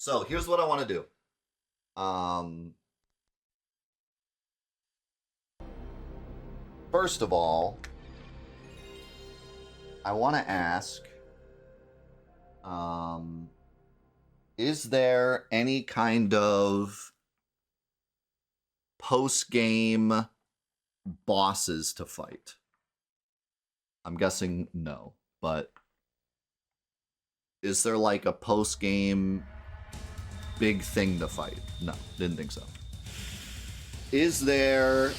So here's what I want to do. Um, First of all, I want to ask, um, is there any kind of post-game bosses to fight? I'm guessing no, but is there like a post-game big thing to fight? No, didn't think so. Is there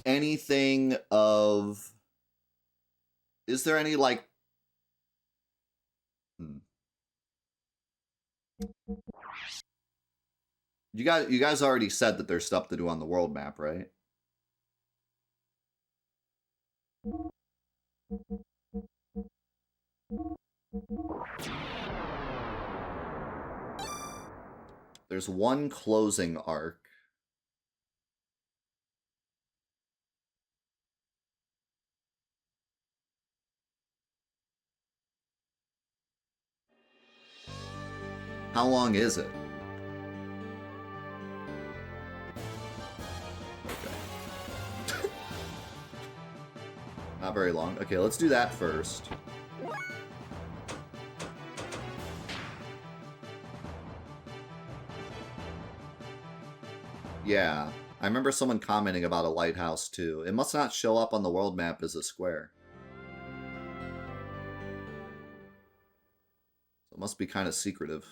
anything of... Is there any like... You guys already said that there's stuff to do on the world map, right? There's one closing arc. How long is it? Okay. Not very long. Okay, let's do that first. Yeah, I remember someone commenting about a lighthouse too. It must not show up on the world map as a square. So it must be kind of secretive.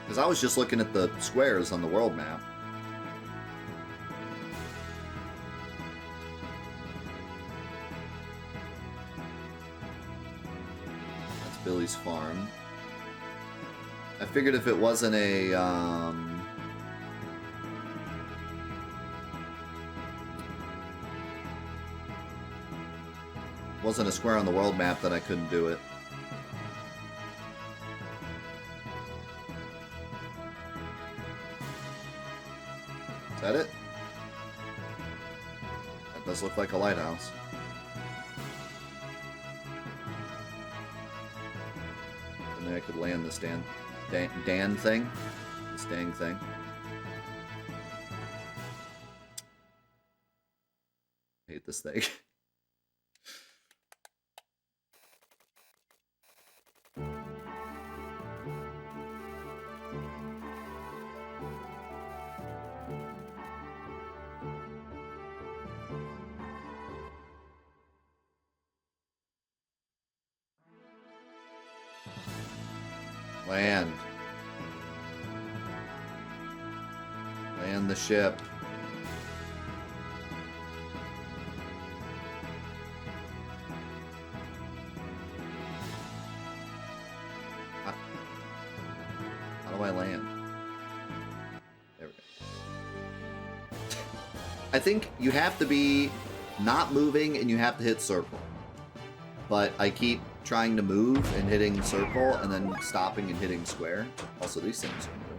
Because I was just looking at the squares on the world map. That's Billy's farm. I figured if it wasn't a, wasn't a square on the world map, then I couldn't do it. Is that it? That does look like a lighthouse. And then I could land this Dan thing. This dang thing. I hate this thing. Land. Land the ship. How do I land? There we go. I think you have to be not moving and you have to hit circle. But I keep trying to move and hitting circle and then stopping and hitting square. Also, these things are new.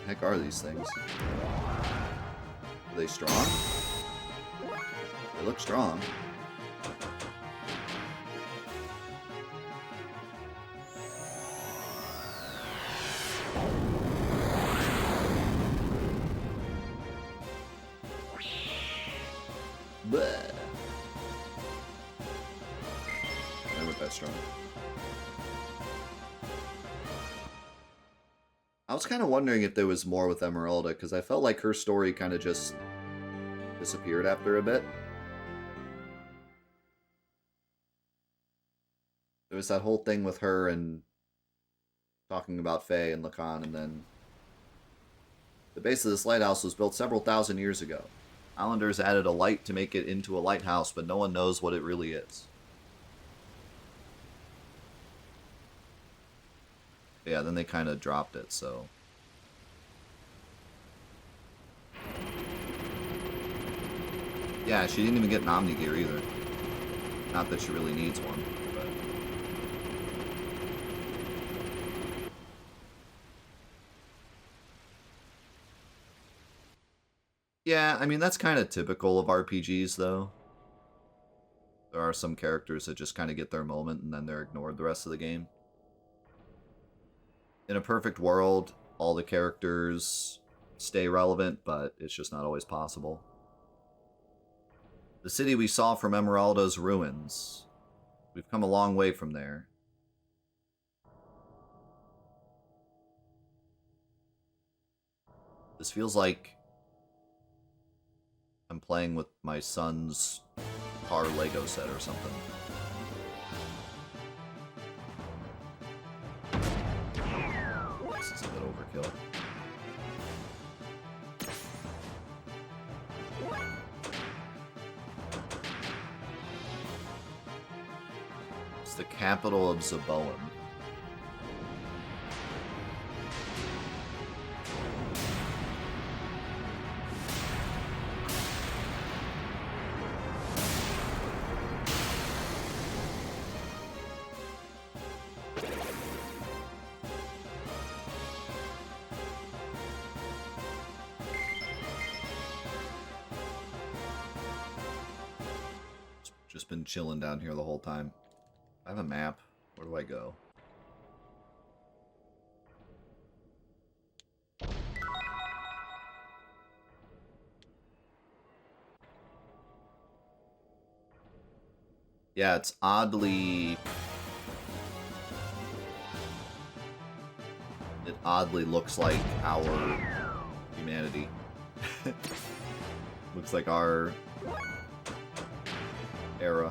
The heck are these things? Are they strong? They look strong. Bleh. They look that strong. I was kind of wondering if there was more with Emeralda, because I felt like her story kind of just disappeared after a bit. There was that whole thing with her and talking about Faye and Lacan, and then the base of this lighthouse was built several thousand years ago. Islanders added a light to make it into a lighthouse, but no one knows what it really is. Yeah, then they kind of dropped it, so... Yeah, she didn't even get an Omni-Gear either. Not that she really needs one, but... Yeah, I mean, that's kind of typical of RPGs, though. There are some characters that just kind of get their moment and then they're ignored the rest of the game. In a perfect world, all the characters stay relevant, but it's just not always possible. The city we saw from Emeralda's ruins. We've come a long way from there. This feels like I'm playing with my son's car Lego set or something. This is a bit overkill. It's the capital of Zaboan. Just been chilling down here the whole time. I have a map. Where do I go? Yeah, it's oddly... It oddly looks like our humanity. Looks like our era.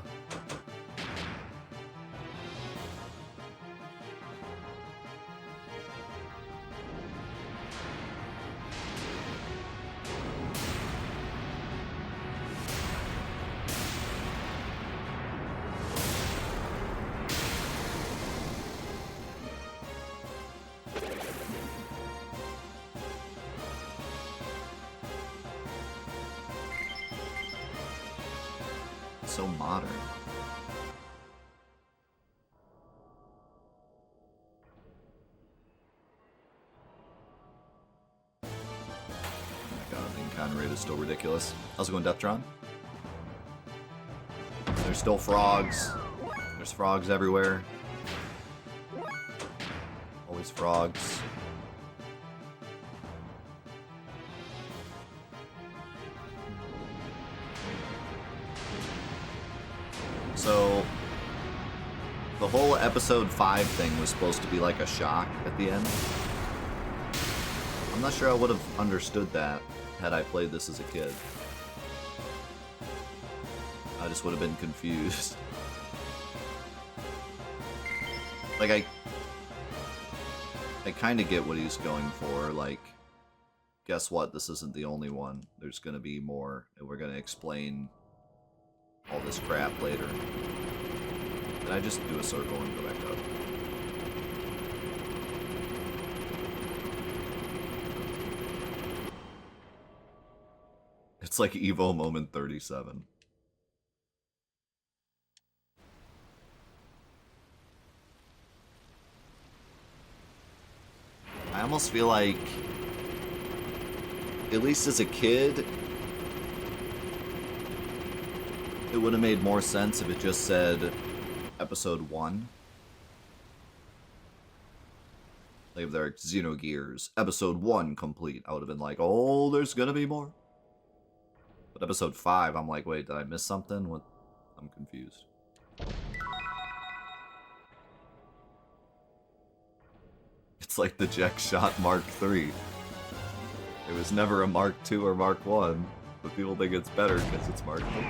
So modern. Oh my god, the encounter rate is still ridiculous. How's it going, Deathtron? There's still frogs. There's frogs everywhere. Always frogs. So, the whole episode 5 thing was supposed to be like a shock at the end. I'm not sure I would have understood that had I played this as a kid. I just would have been confused. Like, I kind of get what he's going for. Like, guess what? This isn't the only one. There's going to be more, and we're going to explain all this crap later. Did I just do a circle and go back up? It's like Evo moment 37. I almost feel like, at least as a kid, it would have made more sense if it just said episode 1. Like if they're Xenogears, episode 1 complete. I would have been like, oh, there's gonna be more. But episode 5, I'm like, wait, did I miss something? What? I'm confused. It's like the Jack Shot Mark III. It was never a Mark II or Mark 1, but people think it's better because it's Mark III.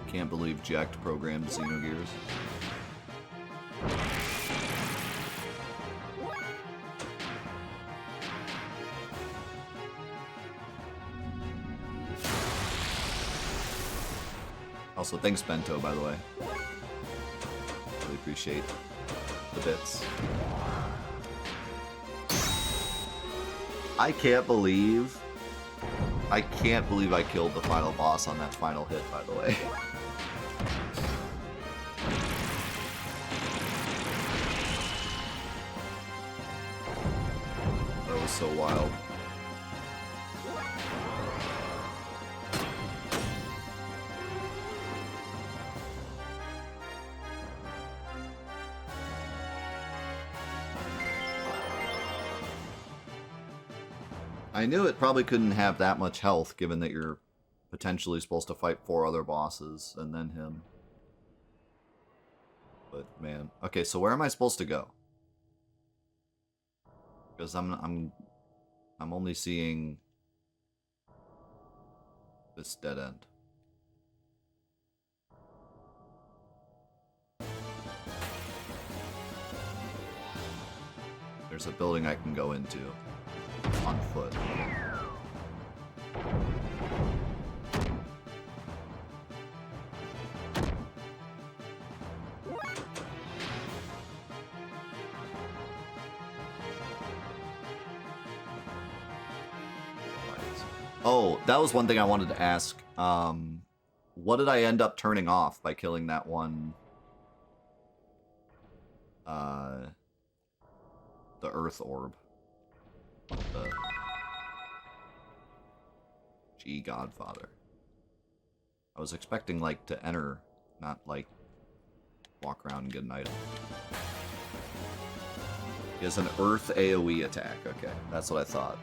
Can't believe Jacked programmed Xenogears. Also, thanks Bento, by the way. Really appreciate the bits. I can't believe I killed the final boss on that final hit, by the way. That was so wild. I knew it probably couldn't have that much health, given that you're potentially supposed to fight 4 other bosses and then him. But man, okay, so where am I supposed to go? Because I'm only seeing this dead end. There's a building I can go into on foot. Oh, that was one thing I wanted to ask. What did I end up turning off by killing that one? The Earth Orb. The G Godfather. I was expecting, like, to enter, not, like, walk around and get an item. He has an Earth AoE attack. Okay, that's what I thought.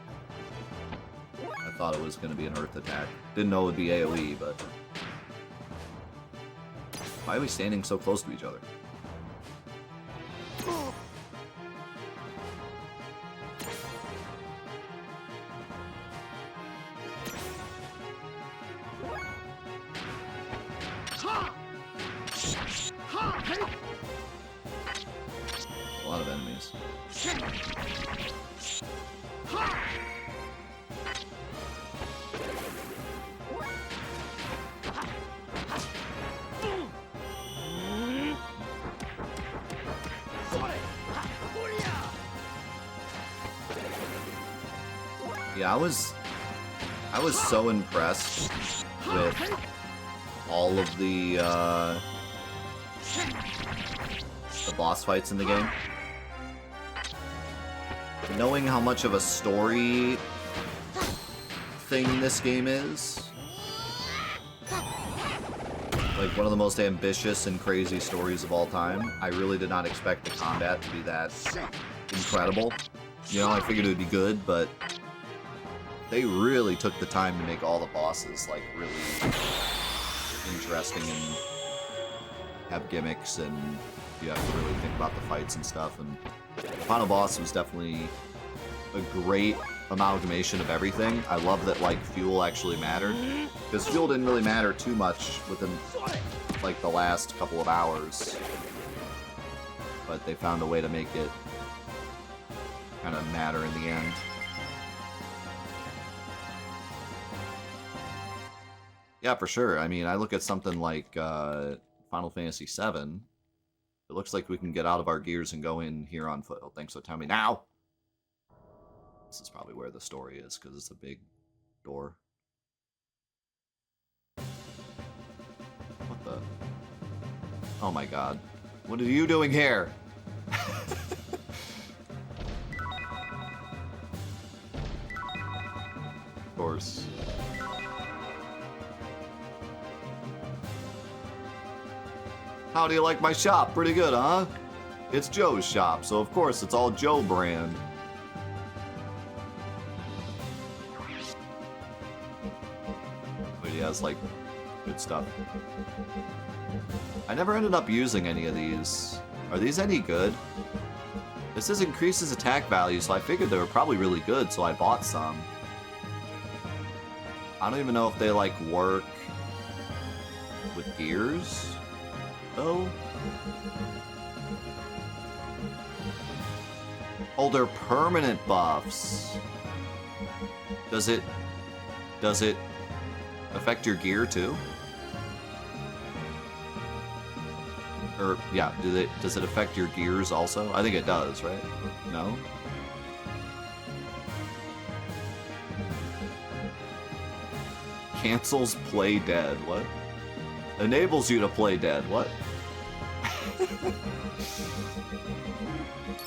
I thought it was going to be an Earth attack. Didn't know it would be AoE, but... Why are we standing so close to each other? A lot of enemies. Yeah, I was so impressed with all of the boss fights in the game. Knowing how much of a story thing this game is. Like, one of the most ambitious and crazy stories of all time. I really did not expect the combat to be that incredible. You know, I figured it would be good, but they really took the time to make all the bosses, like, really interesting and have gimmicks, and you have to really think about the fights and stuff. And the final boss was definitely a great amalgamation of everything. I love that, like, fuel actually mattered, because fuel didn't really matter too much within, like, the last couple of hours, but they found a way to make it kind of matter in the end. Yeah, for sure. I mean, I look at something like Final Fantasy VII. It looks like we can get out of our gears and go in here on foot. Oh, thanks, so tell me now! This is probably where the story is, because it's a big door. What the? Oh my god. What are you doing here? Of course. How do you like my shop? Pretty good, huh? It's Joe's shop, so of course it's all Joe brand. But he has, like, good stuff. I never ended up using any of these. Are these any good? This says increases attack value, so I figured they were probably really good, so I bought some. I don't even know if they, like, work with gears. Oh, they're permanent buffs. Does it affect your gear too? Or yeah, does it affect your gears also? I think it does, right? No? Cancels play dead. What? Enables you to play dead. What?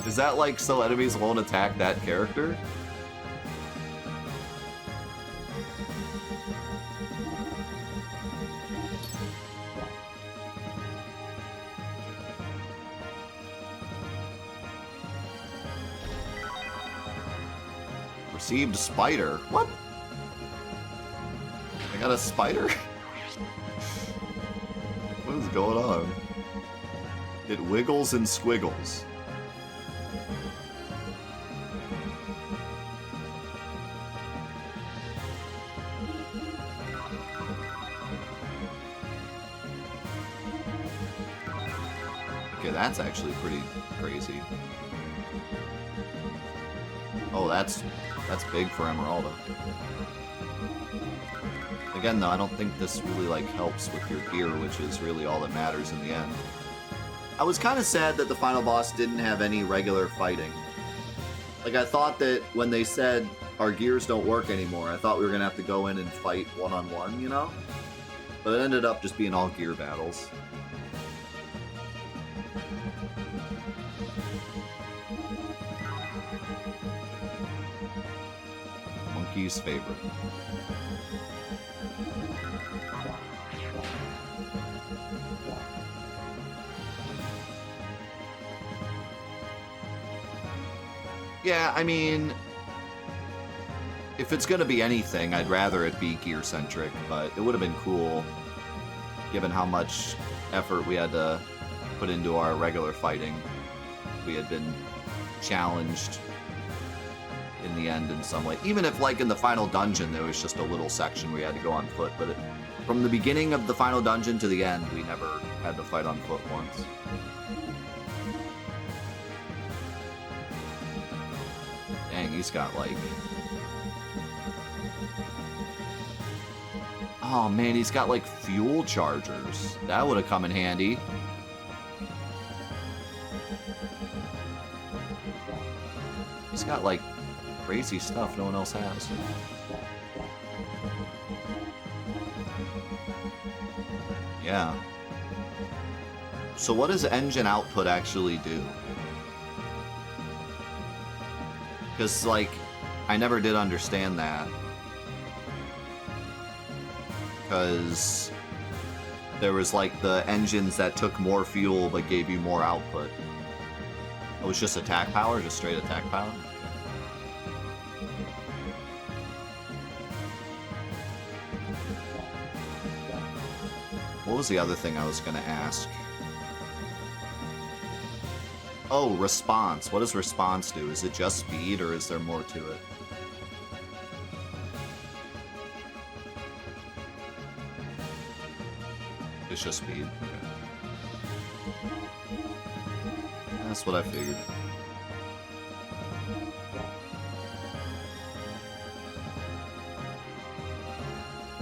Is that like so enemies won't attack that character? Received spider. What? I got a spider? What is going on? It wiggles and squiggles. Okay, that's actually pretty crazy. Oh, that's big for Emeralda. Again, though, I don't think this really, like, helps with your gear, which is really all that matters in the end. I was kind of sad that the final boss didn't have any regular fighting. Like, I thought that when they said our gears don't work anymore, I thought we were going to have to go in and fight one-on-one, you know? But it ended up just being all gear battles. Monkey's favorite. Yeah, I mean, if it's gonna be anything, I'd rather it be gear-centric, but it would have been cool, given how much effort we had to put into our regular fighting. We had been challenged in the end in some way. Even if, like, in the final dungeon, there was just a little section where you had to go on foot, but from the beginning of the final dungeon to the end, we never had to fight on foot once. Dang, he's got, like... Oh, man, he's got, like, fuel chargers. That would have come in handy. He's got, like, crazy stuff no one else has. Yeah. So what does engine output actually do? Because, like, I never did understand that. Because there was, like, the engines that took more fuel but gave you more output. It was just attack power? Just straight attack power? What was the other thing I was going to ask? Oh, response. What does response do? Is it just speed, or is there more to it? It's just speed. Okay. That's what I figured.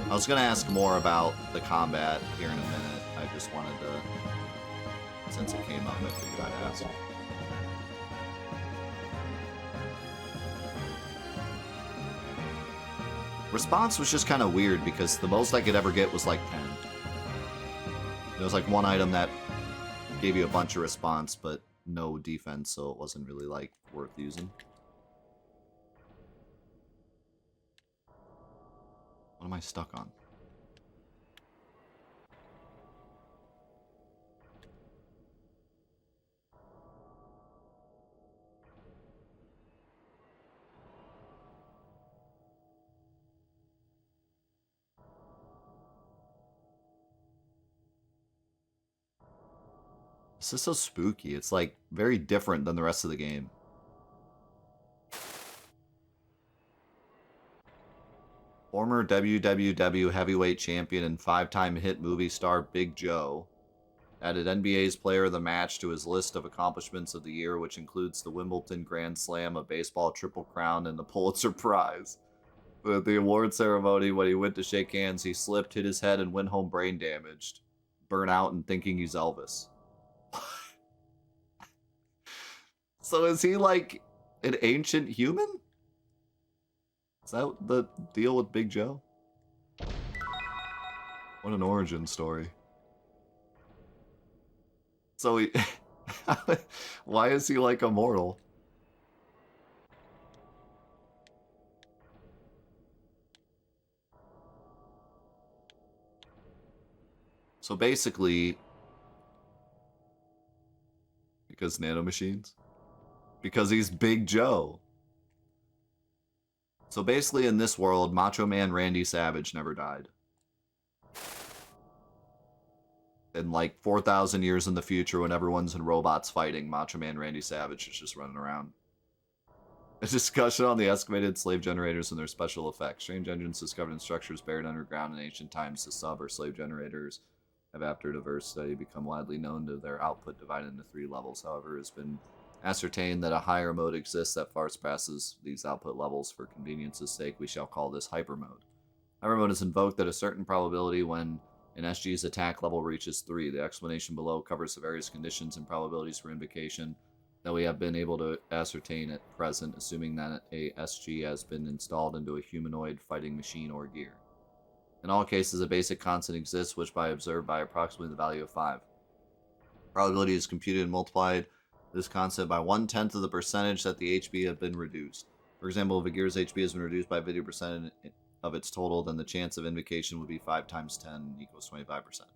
I was going to ask more about the combat here in a minute. I just wanted to, since it came up, I figured I'd ask. Response was just kind of weird because the most I could ever get was like 10. There was like one item that gave you a bunch of response, but no defense, so it wasn't really like worth using. What am I stuck on? This is so spooky. It's like very different than the rest of the game. Former WWW heavyweight champion and 5-time hit movie star Big Joe added NBA's player of the match to his list of accomplishments of the year, which includes the Wimbledon Grand Slam, a baseball Triple Crown, and the Pulitzer Prize. But at the award ceremony, when he went to shake hands, he slipped, hit his head, and went home brain damaged. Burnt out and thinking he's Elvis. So is he like an ancient human? Is that the deal with Big Joe? What an origin story. So he... Why is he like immortal? So basically... Because nanomachines? Because he's Big Joe. So basically in this world, Macho Man Randy Savage never died. In like 4,000 years in the future, when everyone's in robots fighting, Macho Man Randy Savage is just running around. A discussion on the excavated slave generators and their special effects. Strange engines discovered in structures buried underground in ancient times. The sub or slave generators have, after diverse study, become widely known to their output divided into 3 levels. However, it has been ascertained that a higher mode exists that far surpasses these output levels. For convenience's sake, we shall call this hyper mode. Hyper mode is invoked at a certain probability when an SG's attack level reaches 3. The explanation below covers the various conditions and probabilities for invocation that we have been able to ascertain at present, assuming that a SG has been installed into a humanoid fighting machine or gear. In all cases, a basic constant exists, which by observed by approximately the value of 5. Probability is computed and multiplied this constant by 1/10 of the percentage that the HP have been reduced. For example, if a gear's HP has been reduced by 50% of its total, then the chance of invocation would be 5 times 10 equals 25%.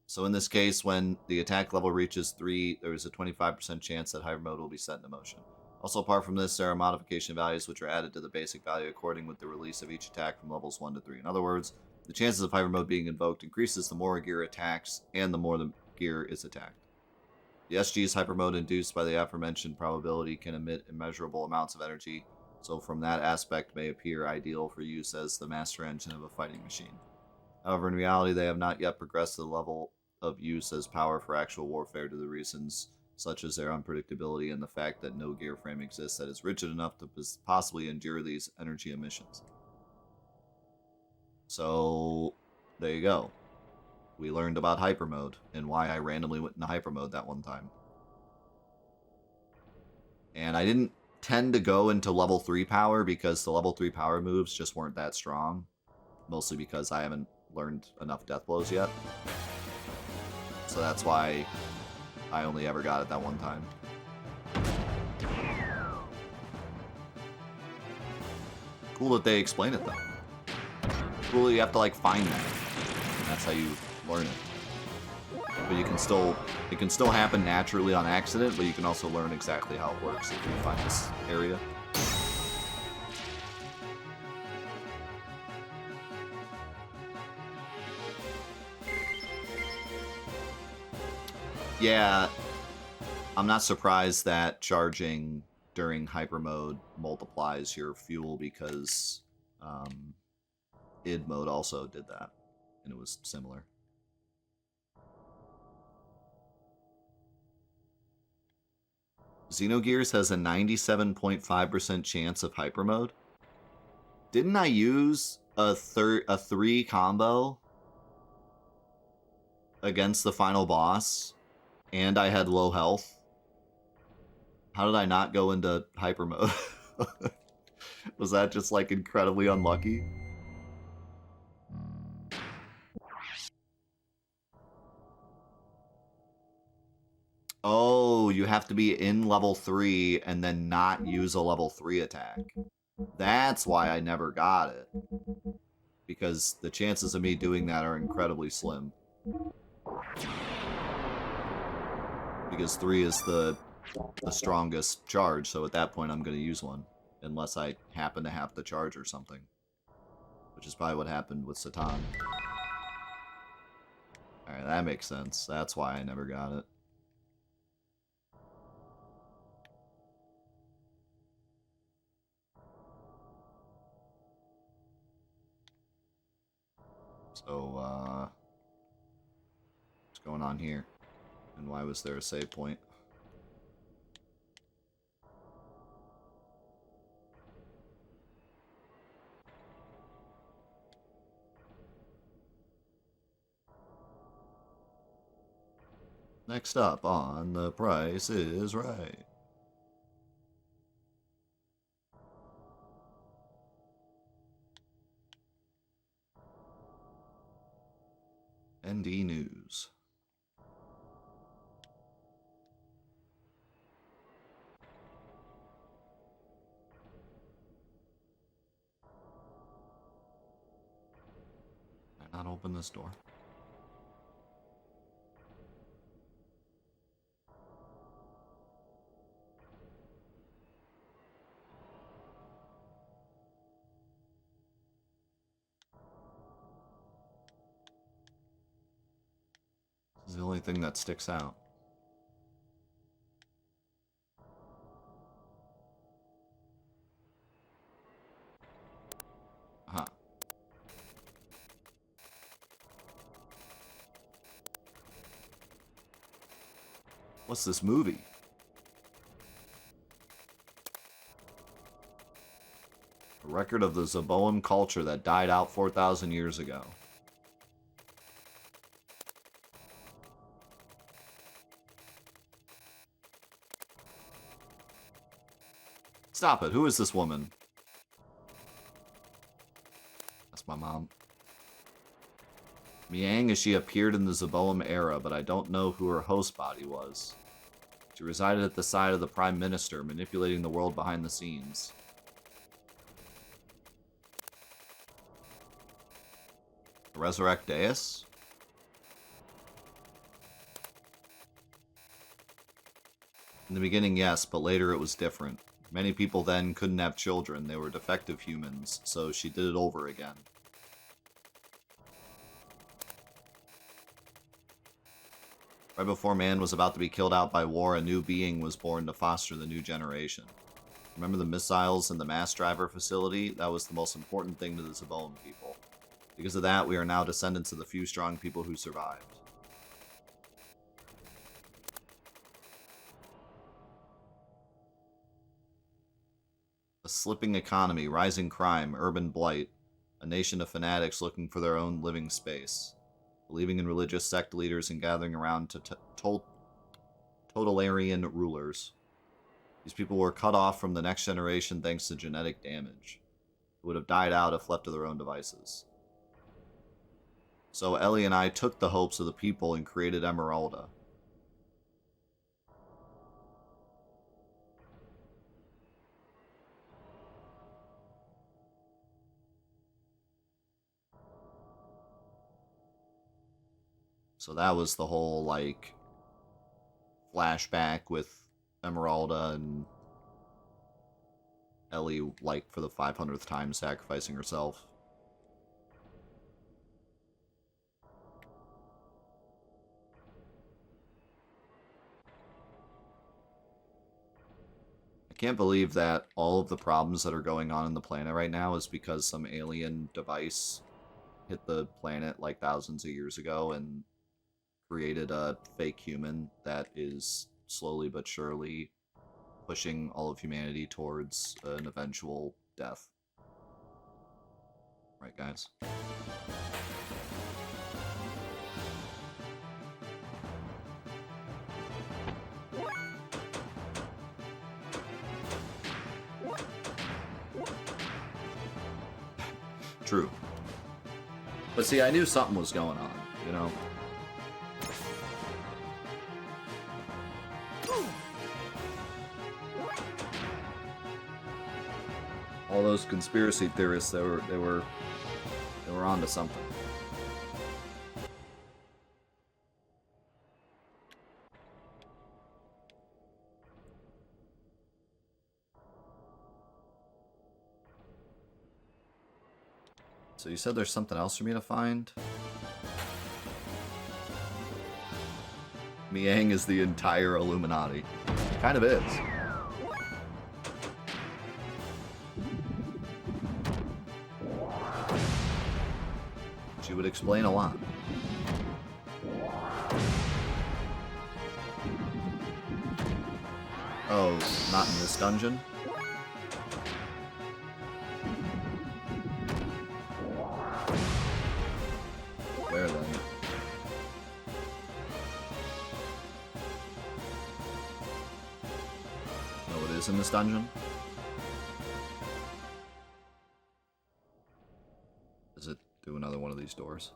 So in this case, when the attack level reaches 3, there is a 25% chance that hyper mode will be set into motion. Also, apart from this, there are modification values which are added to the basic value according with the release of each attack from levels 1 to 3. In other words, the chances of hyper mode being invoked increases the more a gear attacks and the more the gear is attacked. The SG's hyper mode induced by the aforementioned probability can emit immeasurable amounts of energy, so from that aspect may appear ideal for use as the master engine of a fighting machine. However, in reality, they have not yet progressed to the level of use as power for actual warfare due to reasons such as their unpredictability and the fact that no gear frame exists that is rigid enough to possibly endure these energy emissions. So, there you go. We learned about hyper mode and why I randomly went into hyper mode that one time. And I didn't tend to go into level 3 power because the level 3 power moves just weren't that strong. Mostly because I haven't learned enough death blows yet. So that's why I only ever got it that one time. Cool that they explain it though. Cool that you have to like find that. And that's how you learn it. But you can still, it can still happen naturally on accident, but you can also learn exactly how it works if you find this area. Yeah, I'm not surprised that charging during hyper mode multiplies your fuel because id mode also did that, and it was similar. Xenogears has a 97.5% chance of hyper mode. Didn't I use a 3 combo against the final boss? And I had low health. How did I not go into hyper mode? Was that just like incredibly unlucky? Oh, you have to be in level 3 and then not use a level 3 attack. That's why I never got it. Because the chances of me doing that are incredibly slim. Because 3 is the strongest charge, so at that point I'm going to use one. Unless I happen to have the charge or something. Which is probably what happened with Satan. Alright, that makes sense. That's why I never got it. So, what's going on here? And why was there a save point? Next up on The Price is Right. ND News. Can I not open this door? It's the only thing that sticks out. Huh. What's this movie? A record of the Zeboim culture that died out 4,000 years ago. Stop it. Who is this woman? That's my mom. Miang as she appeared in the Zeboim era, but I don't know who her host body was. She resided at the side of the Prime Minister, manipulating the world behind the scenes. Resurrect Deus? In the beginning, yes, but later it was different. Many people then couldn't have children. They were defective humans, so she did it over again. Right before man was about to be killed out by war, a new being was born to foster the new generation. Remember the missiles and the mass driver facility? That was the most important thing to the Zeboim people. Because of that, we are now descendants of the few strong people who survived. A slipping economy, rising crime, urban blight, a nation of fanatics looking for their own living space, believing in religious sect leaders and gathering around totalitarian rulers. These people were cut off from the next generation thanks to genetic damage. It would have died out if left to their own devices. So Ellie and I took the hopes of the people and created Emeralda. So that was the whole, like, flashback with Emeralda and Ellie, like, for the 500th time sacrificing herself. I can't believe that all of the problems that are going on in the planet right now is because some alien device hit the planet, like, thousands of years ago and created a fake human that is slowly but surely pushing all of humanity towards an eventual death. Right, guys? True. But see, I knew something was going on, you know? All those conspiracy theorists, they were onto something. So you said there's something else for me to find? Miang is the entire Illuminati. It kind of is. She would explain a lot. Oh, not in this dungeon? Where then? No, it is in this dungeon? Is it through another one of these doors?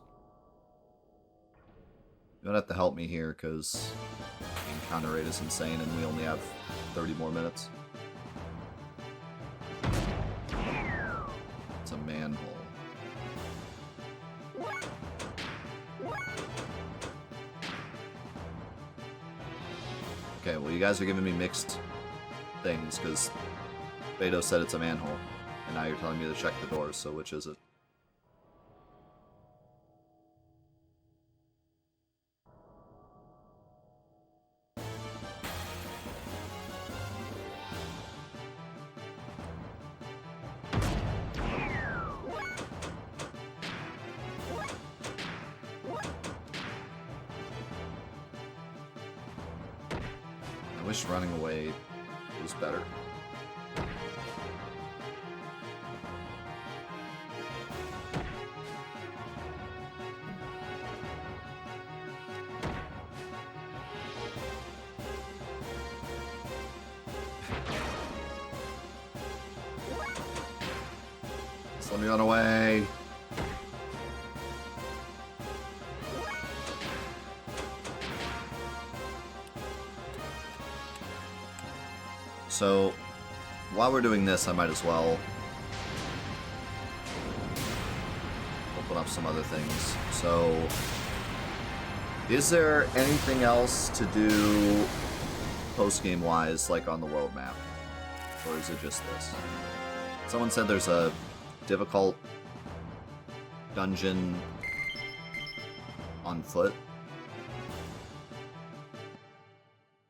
You don't have to help me here, because the encounter rate is insane and we only have 30 more minutes. It's a manhole. Okay, well you guys are giving me mixed things, because Beto said it's a manhole, and now you're telling me to check the doors, so which is it? wish running away was better. Just let me run away. So, while we're doing this, I might as well open up some other things. So, is there anything else to do post-game wise, like on the world map? Or is it just this? Someone said there's a difficult dungeon on foot.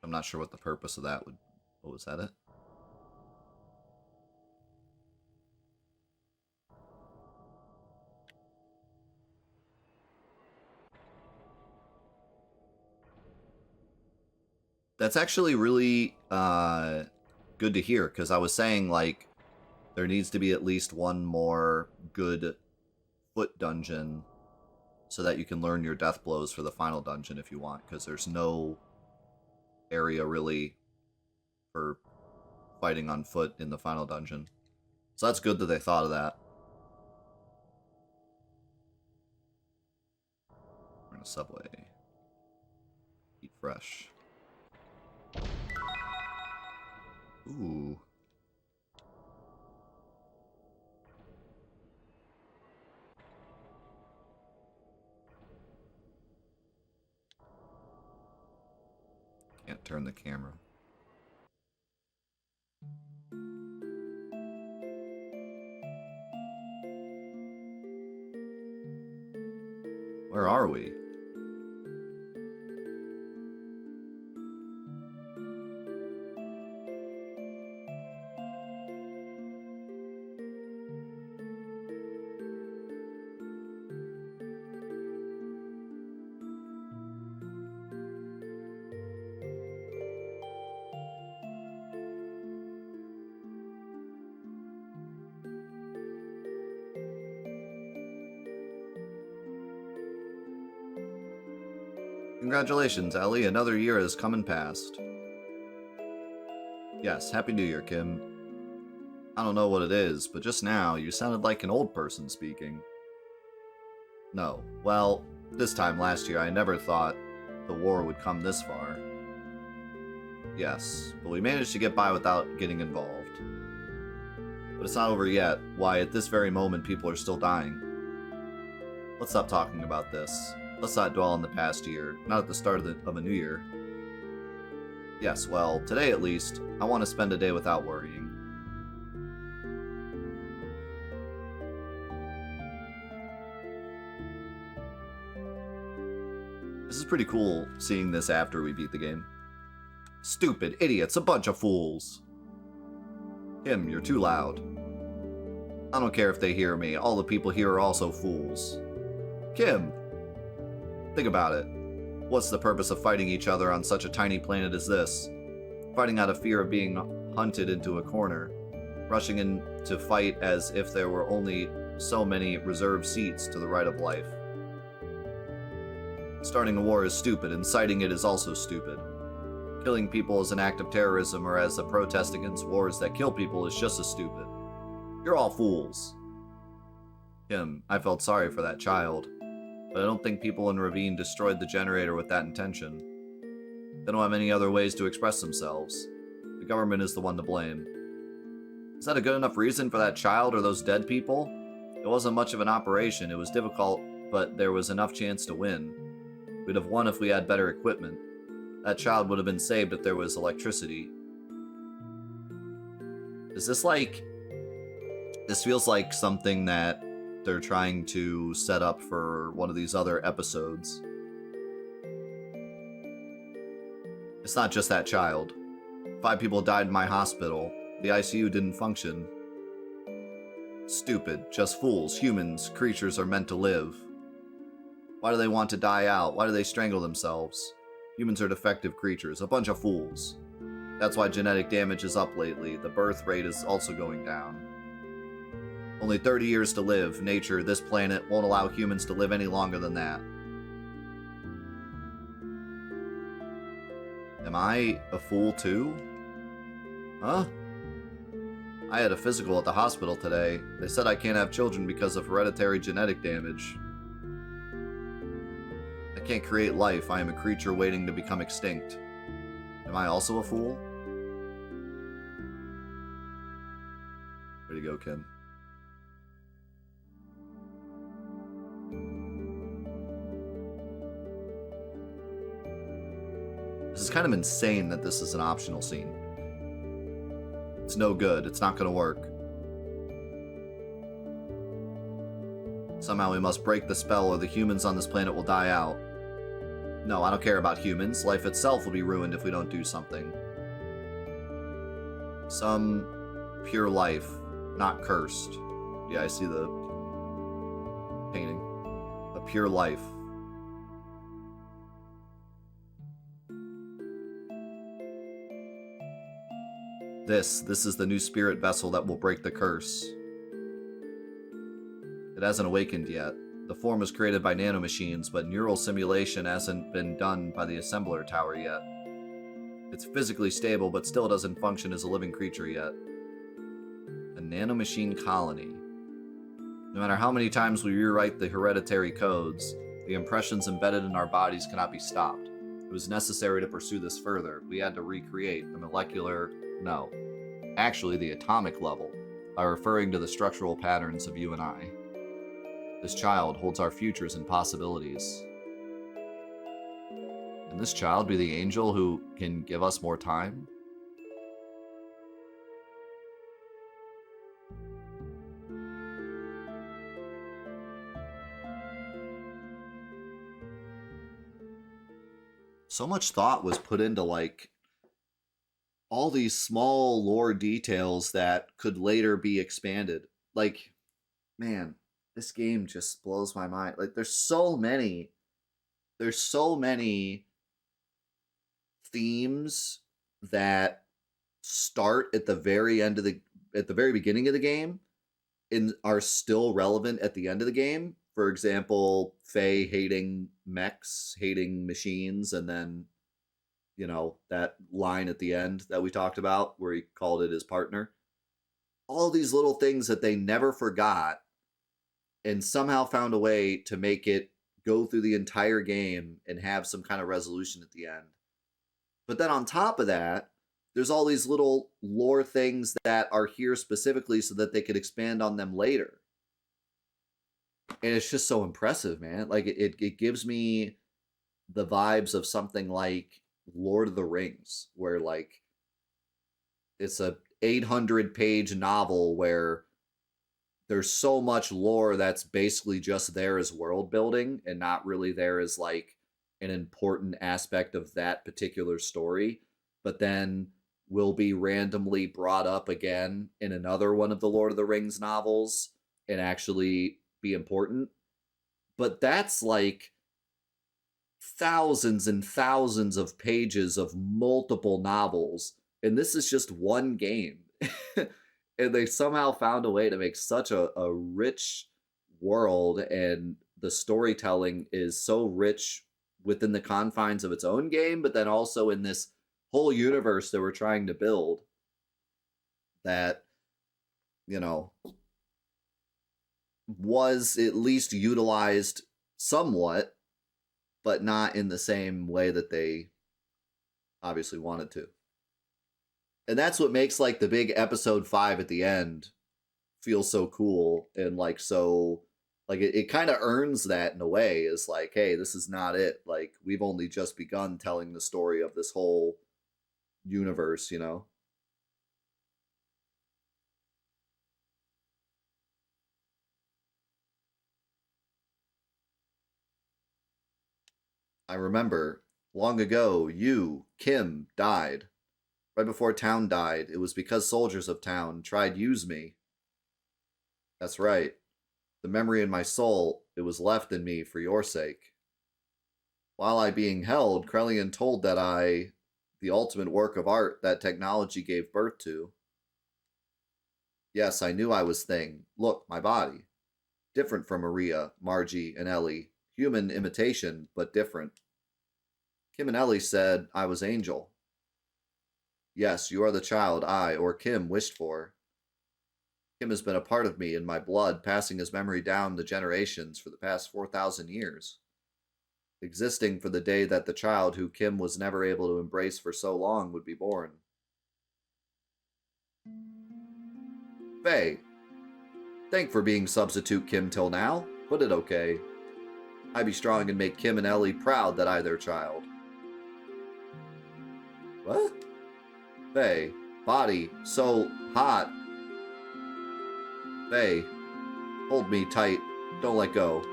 I'm not sure what the purpose of that would... Oh, was that it? That's actually really good to hear, because I was saying, like, there needs to be at least one more good foot dungeon so that you can learn your death blows for the final dungeon if you want, because there's no area really for fighting on foot in the final dungeon. So that's good that they thought of that. We're in a Subway. Eat fresh. Ooh. Can't turn the camera. Where are we? Congratulations, Ellie. Another year has come and passed. Yes, Happy New Year, Kim. I don't know what it is, but just now, you sounded like an old person speaking. No. Well, this time last year, I never thought the war would come this far. Yes, but we managed to get by without getting involved. But it's not over yet. Why, at this very moment, people are still dying. Let's stop talking about this. Let's not dwell on the past year, not at the start of a new year. Yes, well, today at least, I want to spend a day without worrying. This is pretty cool, seeing this after we beat the game. Stupid idiots, a bunch of fools! Kim, you're too loud. I don't care if they hear me, all the people here are also fools. Kim! Think about it. What's the purpose of fighting each other on such a tiny planet as this? Fighting out of fear of being hunted into a corner. Rushing in to fight as if there were only so many reserved seats to the right of life. Starting a war is stupid, inciting it is also stupid. Killing people as an act of terrorism or as a protest against wars that kill people is just as stupid. You're all fools. Kim, I felt sorry for that child. But I don't think people in Ravine destroyed the generator with that intention. They don't have any other ways to express themselves. The government is the one to blame. Is that a good enough reason for that child or those dead people? It wasn't much of an operation, it was difficult, but there was enough chance to win. We'd have won if we had better equipment. That child would have been saved if there was electricity. Is this like... This feels like something that they're trying to set up for one of these other episodes. It's not just that child. 5 people died in my hospital. The ICU didn't function. Stupid. Just fools. Humans. Creatures are meant to live. Why do they want to die out? Why do they strangle themselves? Humans are defective creatures. A bunch of fools. That's why genetic damage is up lately. The birth rate is also going down. Only 30 years to live. Nature, this planet, won't allow humans to live any longer than that. Am I a fool too? Huh? I had a physical at the hospital today. They said I can't have children because of hereditary genetic damage. I can't create life. I am a creature waiting to become extinct. Am I also a fool? Way to go, Kim. This is kind of insane that this is an optional scene. It's no good. It's not going to work. Somehow we must break the spell or the humans on this planet will die out. No, I don't care about humans. Life itself will be ruined if we don't do something. Some pure life, not cursed. Yeah, I see the painting. A pure life. This is the new spirit vessel that will break the curse. It hasn't awakened yet. The form was created by nanomachines, but neural simulation hasn't been done by the assembler tower yet. It's physically stable, but still doesn't function as a living creature yet. A nanomachine colony. No matter how many times we rewrite the hereditary codes, the impressions embedded in our bodies cannot be stopped. It was necessary to pursue this further. We had to recreate the molecular... No. Actually, the atomic level, by referring to the structural patterns of you and I. This child holds our futures and possibilities. Can this child be the angel who can give us more time? So much thought was put into, like, all these small lore details that could later be expanded. Like, man, this game just blows my mind. Like, there's so many themes that start at the very end of at the very beginning of the game and are still relevant at the end of the game. For example, Faye hating mechs, hating machines, and then, you know, that line at the end that we talked about where he called it his partner. All these little things that they never forgot and somehow found a way to make it go through the entire game and have some kind of resolution at the end. But then on top of that, there's all these little lore things that are here specifically so that they could expand on them later. And it's just so impressive, man. Like, it gives me the vibes of something like Lord of the Rings, where, like, it's a 800-page novel where there's so much lore that's basically just there as world building and not really there as, like, an important aspect of that particular story, but then will be randomly brought up again in another one of the Lord of the Rings novels and actually be important. But that's like thousands and thousands of pages of multiple novels, and this is just one game. And they somehow found a way to make such a rich world, and the storytelling is so rich within the confines of its own game, but then also in this whole universe that we're trying to build that, you know, was at least utilized somewhat, but not in the same way that they obviously wanted to. And that's what makes, like, the big episode 5 at the end feel so cool, and, like, so, like, it kind of earns that in a way. Is like, hey, this is not it. Like, we've only just begun telling the story of this whole universe, you know? I remember, long ago, you, Kim, died. Right before Town died, it was because soldiers of Town tried to use me. That's right. The memory in my soul, it was left in me for your sake. While I being held, Krellian told that I The ultimate work of art that technology gave birth to. Yes, I knew I was Thing. Look, my body. Different from Maria, Margie, and Ellie. Human imitation, but different. Kim and Ellie said I was Angel. Yes, you are the child I, or Kim, wished for. Kim has been a part of me in my blood, passing his memory down the generations for the past 4,000 years. Existing for the day that the child who Kim was never able to embrace for so long would be born. Faye. Thank for being substitute Kim till now. Put it okay. I be strong and make Kim and Ellie proud that I their child. What? Faye. Body. So hot. Faye. Hold me tight. Don't let go.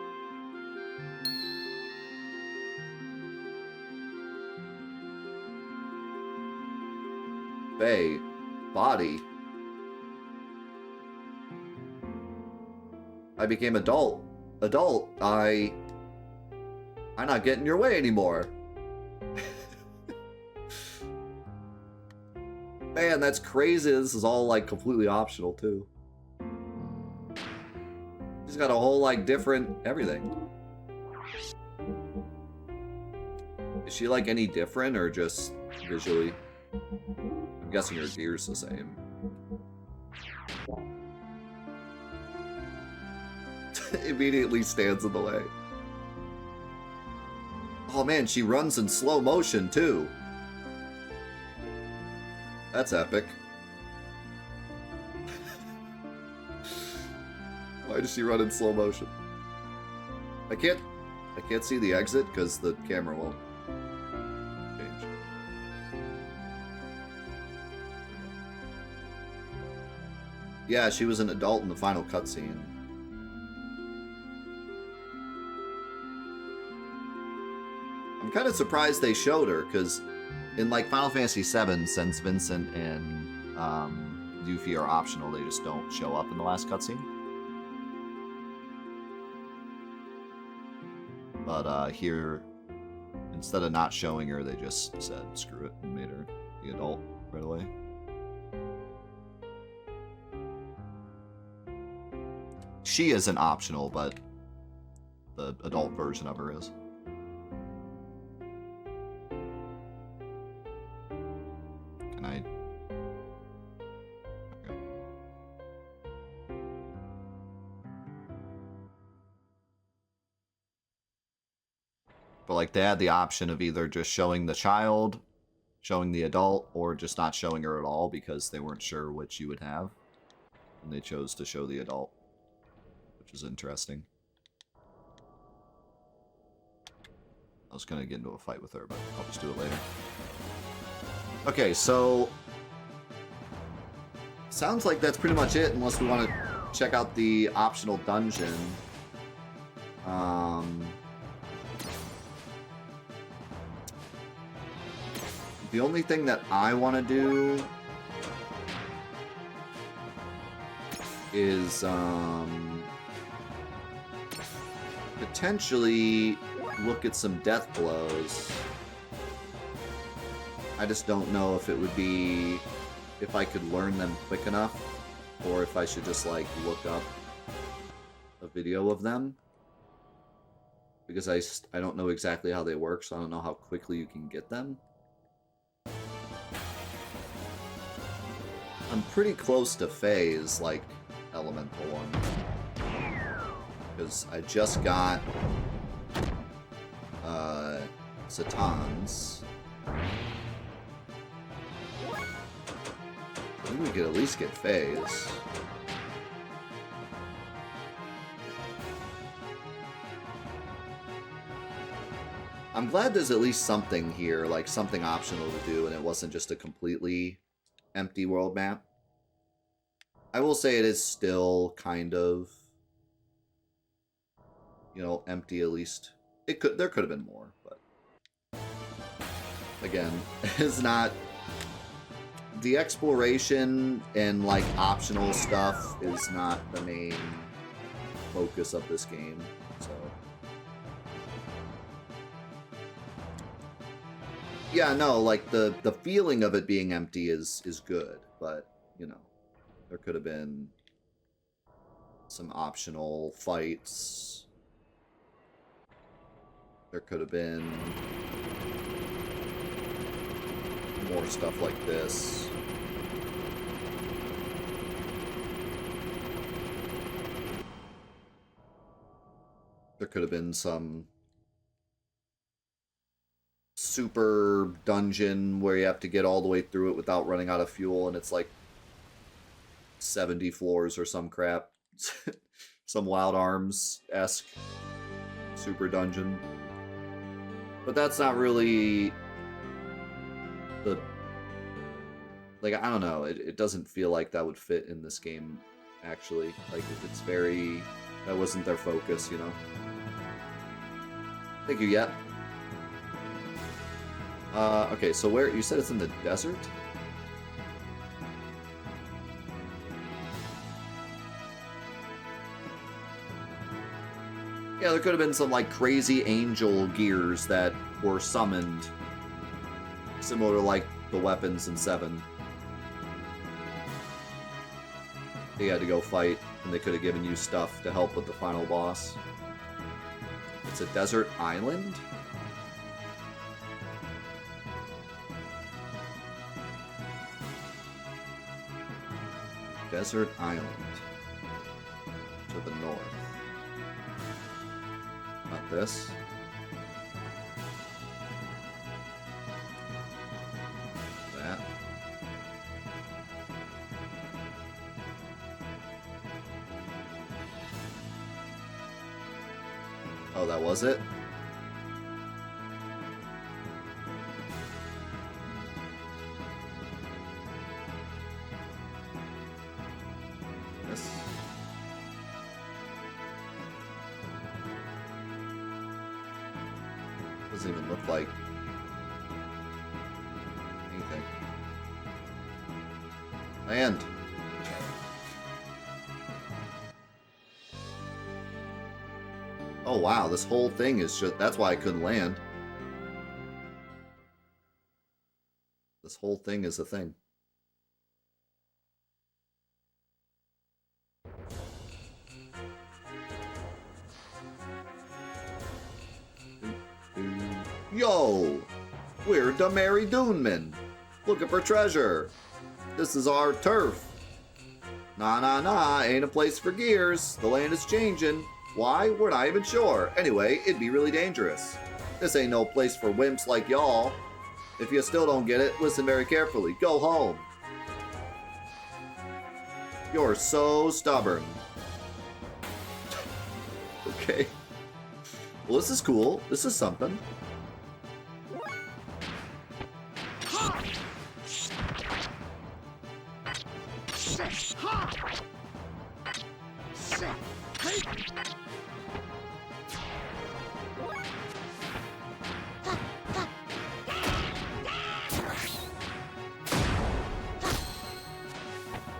Faye. Body. I became adult. I'm not getting in your way anymore. Man, that's crazy. This is all, like, completely optional, too. She's got a whole, like, different everything. Is she, like, any different, or just visually? I'm guessing her gear's the same. Immediately stands in the way. Oh man, she runs in slow motion too. That's epic. Why does she run in slow motion? I can't see the exit because the camera won't change. Yeah, she was an adult in the final cutscene. I'm kind of surprised they showed her, because in like Final Fantasy VII, since Vincent and Yuffie are optional, they just don't show up in the last cutscene. But here, instead of not showing her, they just said screw it and made her the adult right away. She isn't optional, but the adult version of her is. Can I? Okay. But like they had the option of either just showing the child, showing the adult, or just not showing her at all because they weren't sure which you would have. And they chose to show the adult, which is interesting. I was going to get into a fight with her, but I'll just do it later. Okay, so sounds like that's pretty much it, unless we want to check out the optional dungeon. The only thing that I want to do is potentially look at some death blows. I just don't know if it would be, if I could learn them quick enough, or if I should just like look up a video of them, because I don't know exactly how they work, so I don't know how quickly you can get them. I'm pretty close to Faye's like elemental one, because I just got Satan's. I think we could at least get Faye's. I'm glad there's at least something here, like something optional to do, and it wasn't just a completely empty world map. I will say it is still kind of, you know, empty at least. There could have been more, but again, it's not. The exploration and like optional stuff is not the main focus of this game, so Yeah, no, like the feeling of it being empty is good, but you know, there could have been some optional fights. There could have been more stuff like this. There could have been some super dungeon where you have to get all the way through it without running out of fuel, and it's like 70 floors or some crap. Some Wild Arms-esque super dungeon. But that's not really the... Like, I don't know. It doesn't feel like that would fit in this game, actually. Like, it's very... That wasn't their focus, you know? Thank you, Yet. Okay, so where... You said it's in the desert? Yeah, there could have been some, like, crazy angel gears that were summoned. Similar to, like, the weapons in 7. They had to go fight, and they could have given you stuff to help with the final boss. It's a desert island? Desert island. To the north. Not this. That. Oh, that was it? This. Doesn't even look like anything. Land. Oh wow, this whole thing is just... That's why I couldn't land. This whole thing is a thing. Yo! We're the Merry Doonmen, looking for treasure. This is our turf. Nah, ain't a place for gears. The land is changing. Why? We're not even sure. Anyway, it'd be really dangerous. This ain't no place for wimps like y'all. If you still don't get it, listen very carefully. Go home. You're so stubborn. Okay. Well, this is cool. This is something.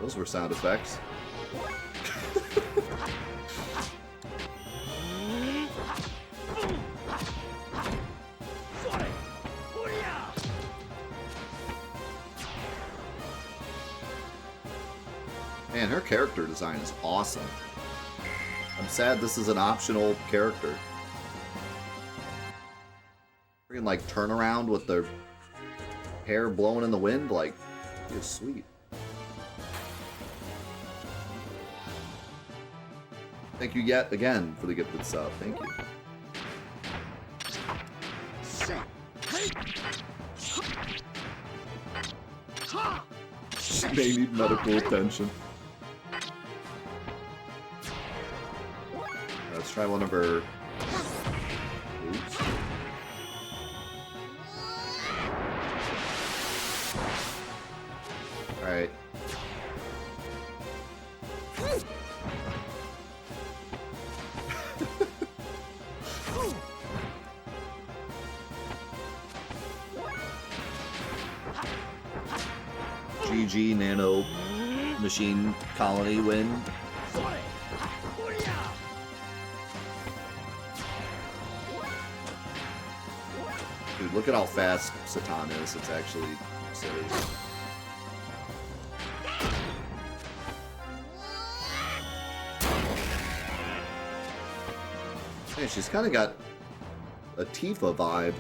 Those were sound effects. Man, her character design is awesome. I'm sad this is an optional character. Freaking like turn around with the hair blowing in the wind, like, it's sweet. Thank you yet again for the gifted sub. Thank you. They need medical attention. Let's try one of her. Oops. Alright. GG Nano Machine Colony win. Dude, Look at how fast Satan is. It's actually silly. Hey, she's kind of got a Tifa vibe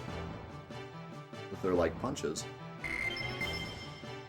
with her, like, punches.